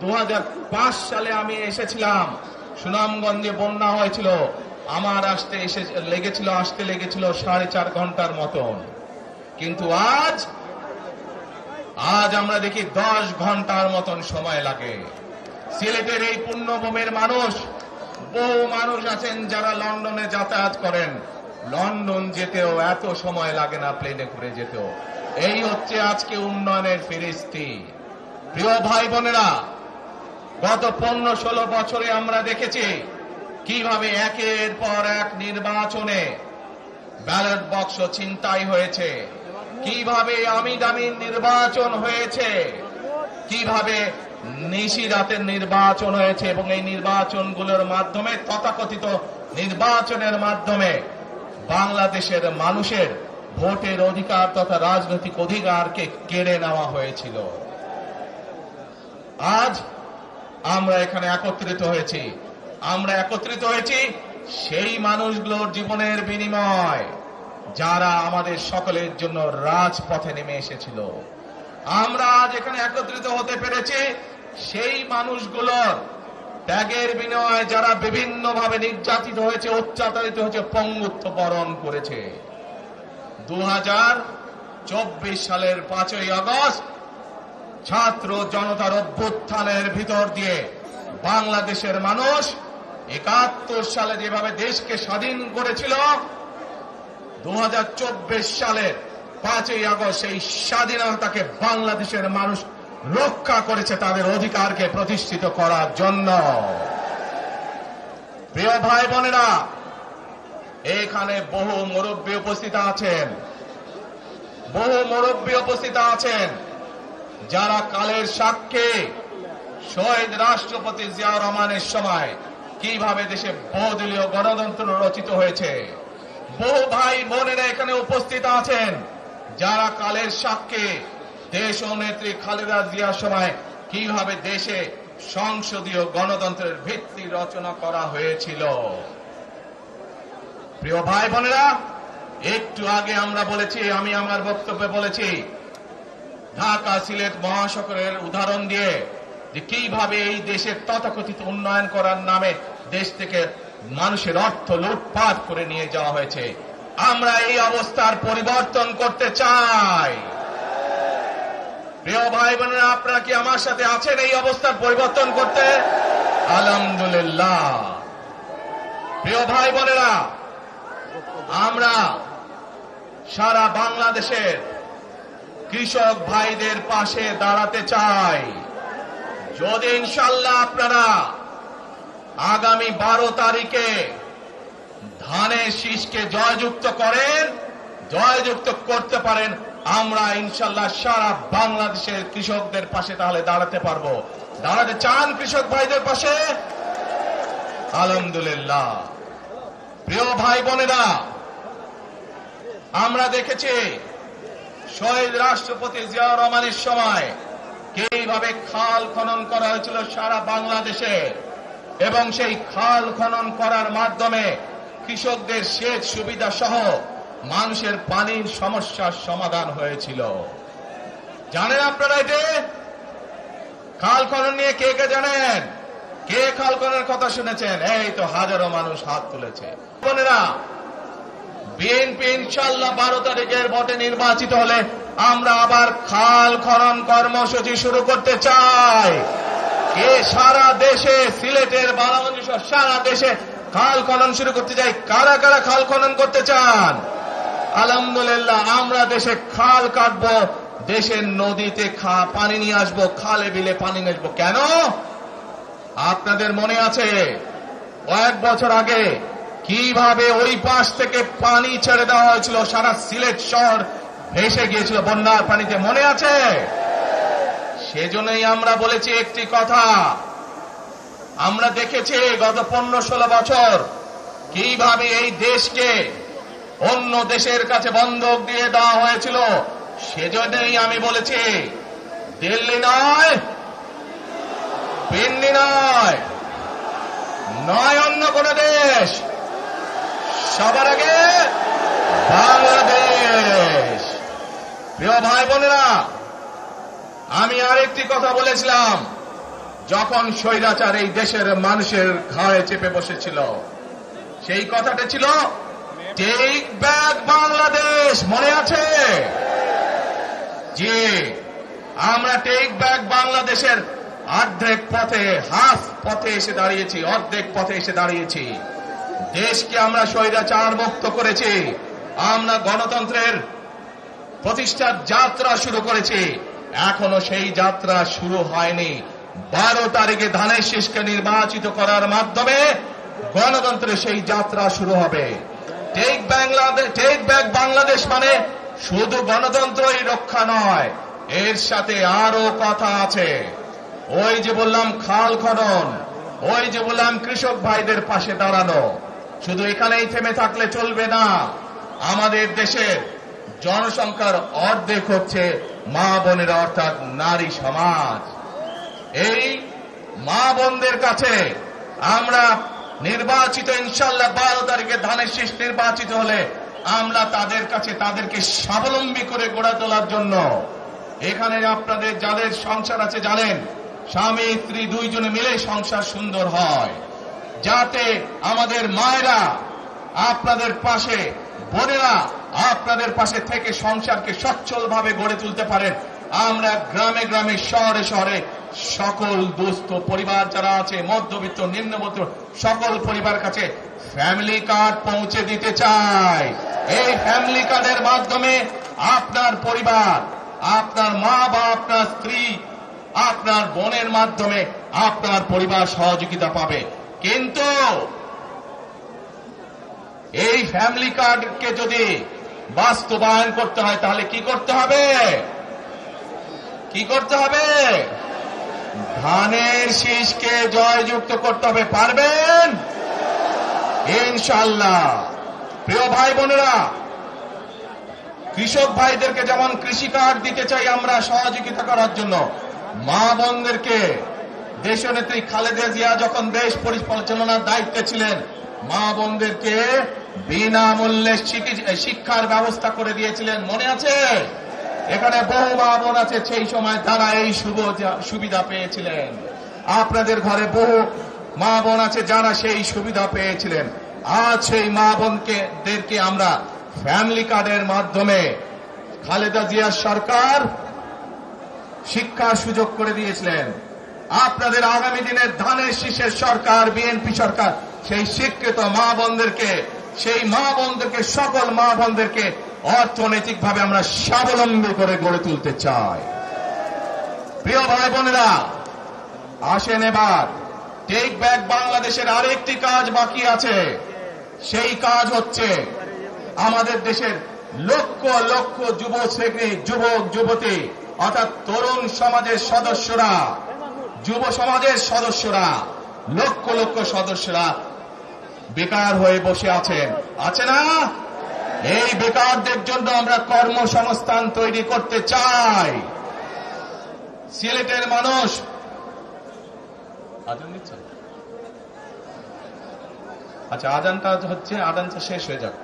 2005 সালে আমি এসেছিলাম, সুনামগঞ্জে বন্যা হয়েছিল, আমার আসতে লেগেছিল 4.5 ঘন্টার মতন। কিন্তু আজ আমরা দেখি 10 ঘন্টার মতন সময় লাগে। সিলেটের এই পুণ্যভূমির বহু মানুষ আছেন যারা লন্ডনে যাতায়াত করেন, লন্ডন যেতেও এত সময় লাগে না, প্লেনে করে যেতেও। এই হচ্ছে আজকে উন্নয়নের ফিরিস্তি। প্রিয় ভাই বোনেরা, গত 15-16 বছরে আমরা দেখেছি কিভাবে একের পর এক নির্বাচনে ব্যালট বাক্স ছিনতাই হয়েছে, কিভাবে আমিদামি নির্বাচন হয়েছে, কিভাবে নিশিরাতের নির্বাচন হয়েছে, এবং এই নির্বাচনগুলোর মাধ্যমে, তথাকথিত নির্বাচনের মাধ্যমে বাংলাদেশের মানুষের ভোটের অধিকার তথা রাজনৈতিক অধিকারকে কেড়ে নেওয়া হয়েছিল। আজ আমরা এখানে একত্রিত হয়েছি সেই মানুষগুলোর জীবনের বিনিময় যারা আমাদের সকলের জন্য রাজপথে নেমে এসেছিল। আমরা আজ এখানে একত্রিত হতে পেরেছি সেই মানুষগুলোর ত্যাগের বিনিময়ে যারা বিভিন্নভাবে নির্যাতিত হয়েছে, অত্যাচারিত হয়েছে, পঙ্গুত্ব বরণ করেছে। 2024 সালের 5ই আগস্ট ছাত্র জনতার অভ্যুত্থানের ভিতর দিয়ে বাংলাদেশের মানুষ 71 সালে যেভাবে দেশকে স্বাধীন করেছিল, 2024 সালের 5ই আগস্ট সেই স্বাধীনতাকে বাংলাদেশের মানুষ রক্ষা করেছে তাদের অধিকারকে প্রতিষ্ঠিত করার জন্য। প্রিয় ভাই বোনেরা, এখানে বহু মুরব্বী উপস্থিত আছেন যারা কালের সাক্ষী শহীদ রাষ্ট্রপতি জিয়াউর রহমানের সময় কিভাবে দেশে বহুদলীয় গণতন্ত্র রচিত হয়েছে। বহু ভাই বোনেরা এখানে উপস্থিত আছেন যারা কালের সাক্ষী দেশ ও নেত্রী খালেদা জিয়ার সময় কিভাবে দেশে সংসদীয় গণতন্ত্রের ভিত্তি রচনা করা হয়েছিল। প্রিয় ভাই বোনেরা, একটু আগে আমি আমার বক্তব্যে বলেছি ঢাকা সিলেট মহাসড়কের উদাহরণ দিয়ে যে কিভাবে এই দেশের তথাকথিত উন্নয়ন করার নামে দেশ থেকে মানুষের অর্থ লুটপাট করে নিয়ে যাওয়া হয়েছে। আমরা এই অবস্থার পরিবর্তন করতে চাই। প্রিয় ভাই বোনেরা, আপনারা কি আমার সাথে আছেন এই অবস্থার পরিবর্তন করতে? আলহামদুলিল্লাহ। প্রিয় ভাই বোনেরা, আমরা সারা বাংলাদেশের কৃষক ভাইদের পাশে দাঁড়াতে চাই। যদি ইনশাআল্লাহ আপনারা আগামী 12 তারিখে ধানের শীষকে জয়যুক্ত করতে পারেন, আমরা ইনশাআল্লাহ সারা বাংলাদেশের কৃষকদের পাশে তাহলে দাঁড়াতে পারবো। দাঁড়াতে চান কৃষক ভাইদের পাশে? আলহামদুলিল্লাহ। প্রিয় ভাই বোনেরা, আমরা দেখেছি শহীদ রাষ্ট্রপতি জিয়াউর রহমানের সময় কিভাবে খাল খনন করা হয়েছিল সারা বাংলাদেশে, এবং সেই খাল খনন করার মাধ্যমে কৃষকদের সেচ সুবিধা সহ মানুষের পানির সমস্যার সমাধান হয়েছিল। জানেন আপনারা এটা? খাল খনন নিয়ে কে কে জানেন? কে খাল খননের কথা শুনেছেন? এই তো হাজারো মানুষ হাত তুলেছে। বোনেরা, বিএনপি ইনশাআল্লাহ 12 তারিখের ভোটে নির্বাচিত হলে আমরা আবার খাল খনন কর্মসূচি শুরু করতে চাই। কে সারা দেশে, সিলেটের বারাগঞ্জ সারা দেশে খাল খনন শুরু করতে চাই? কারা কারা খাল খনন করতে চান? আলহামদুলিল্লাহ। আমরা দেশে খাল কাটবো, দেশের নদীতে পানি নিয়ে আসবো, খালে বিলে পানি নিয়ে আসবো। কেন? আপনাদের মনে আছে কয়েক বছর আগে কিভাবে ওই পাশ থেকে পানি ছেড়ে দেওয়া হয়েছিল, সারা সিলেট শহর ভেসে গিয়েছিল বন্যার পানিতে, মনে আছে? সেজন্যই আমরা বলেছি একটি কথা, আমরা দেখেছি গত 15-16 বছর কিভাবে এই দেশকে অন্য দেশের কাছে বন্ধক দিয়ে দেওয়া হয়েছিল। সেজন্যই আমি বলেছি দিল্লি নয়, দিল্লি নয়, অন্য কোন দেশ, সবার আগে বাংলাদেশ। প্রিয় ভাই বোনেরা, আমি আরেকটি কথা বলেছিলাম যখন স্বৈরাচার এই দেশের মানুষের ঘাড়ে চেপে বসেছিল, সেই কথাটা ছিল টেক ব্যাক বাংলাদেশ। মনে আছে? জি, আমরা টেক ব্যাক বাংলাদেশের অর্ধেক পথে, হাফ পথে এসে দাঁড়িয়েছি, অর্ধেক পথে এসে দাঁড়িয়েছি। দেশকে আমরা স্বৈরাচার মুক্ত করেছি, আমরা গণতন্ত্রের প্রতিষ্ঠার যাত্রা শুরু করেছি। এখনো সেই যাত্রা শুরু হয়নি। 12 তারিখে ধানের শীষকে নির্বাচিত করার মাধ্যমে গণতন্ত্রের সেই যাত্রা শুরু হবে। টেক ব্যাক বাংলাদেশ মানে শুধু গণতন্ত্রই রক্ষা নয়, এর সাথে আরো কথা আছে। ওই যে বললাম খাল খনন, ওই যে বললাম কৃষক ভাইদের পাশে দাঁড়ানো, শুধু এখানেই থেমে থাকলে চলবে না। আমাদের দেশের জনসংখ্যার অর্ধেক হচ্ছে মা বোনেরা, অর্থাৎ নারী সমাজ। এই মা বোনদের কাছে আমরা নির্বাচিত, ইনশাল্লাহ 12 তারিখে ধানের শীষ নির্বাচিত হলে আমরা তাদের কাছে তাদেরকে স্বাবলম্বী করে গড়ে তোলার জন্য, এখানে আপনাদের যাদের সংসার আছে জানেন, স্বামী স্ত্রী দুইজনে মিলে সংসার সুন্দর হয়, যাতে আমাদের মায়েরা আপনাদের পাশে, বোনেরা আপনাদের পাশে থেকে সংসারকে সচ্ছলভাবে গড়ে তুলতে পারেন। আমরা গ্রামে গ্রামে, শহরে শহরে সকল দুস্থ পরিবার যারা আছে, মধ্যবিত্ত, নিম্নবিত্ত সকল পরিবার কাছে ফ্যামিলি কার্ড পৌঁছে দিতে চাই। এই ফ্যামিলি কার্ডের মাধ্যমে আপনার পরিবার, আপনার মা বা আপনার স্ত্রী, আপনার বোনের মাধ্যমে আপনার পরিবার সহযোগিতা পাবে। কিন্তু এই ফ্যামিলি কার্ডকে যদি বাস্তবায়ন করতে হয় তাহলে কি করতে হবে? কি করতে হবে? ধানের শীষকে জয়যুক্ত করতে হবে। পারবেন ইনশাআল্লাহ। প্রিয় ভাই বোনেরা, কৃষক ভাইদেরকে যেমন কৃষি কার্ড দিতে চাই আমরা সহযোগিতা করার জন্য, মা বোনদেরকে দেশনেত্রী খালেদা জিয়া যখন দেশ পরিচালনার দায়িত্বে ছিলেন, মা বোনদেরকে বিনামূল্যে শিক্ষার ব্যবস্থা করে দিয়েছিলেন। মনে আছে? এখানে বহু মা বোন আছে সেই সময় তারা এই সুবিধা পেয়েছিলেন। আপনাদের ঘরে বহু মা বোন আছে যারা সেই সুবিধা পেয়েছিলেন। আজ সেই মা বোনদেরকে আমরা ফ্যামিলি কার্ডের মাধ্যমে খালেদা জিয়ার সরকার শিক্ষার সুযোগ করে দিয়েছিলেন। আপনাদের আগামী দিনের ধানের শীষের সরকার, বিএনপি সরকার সেই শিক্ষিত মা বোনদেরকে, সেই মা বোনদেরকে, সকল মা বোনদেরকে অর্থনৈতিকভাবে আমরা স্বাবলম্বী করে গড়ে তুলতে চাই। প্রিয় ভাই বোনেরা, আসেন এবার টেক ব্যাক বাংলাদেশের আরেকটি কাজ বাকি আছে। সেই কাজ হচ্ছে আমাদের দেশের লক্ষ লক্ষ যুবক যুবতী, অর্থাৎ তরুণ সমাজের সদস্যরা, যুব সমাজের সদস্যরা, লক্ষ লক্ষ সদস্যরা বেকার হয়ে বসে আছেন, আছে না? এই বেকারদের জন্য আমরা কর্মসংস্থান তৈরি করতে চাই। সিলেটের মানুষ, আচ্ছা আজানটা হচ্ছে, আজানটা শেষ হয়ে যাক।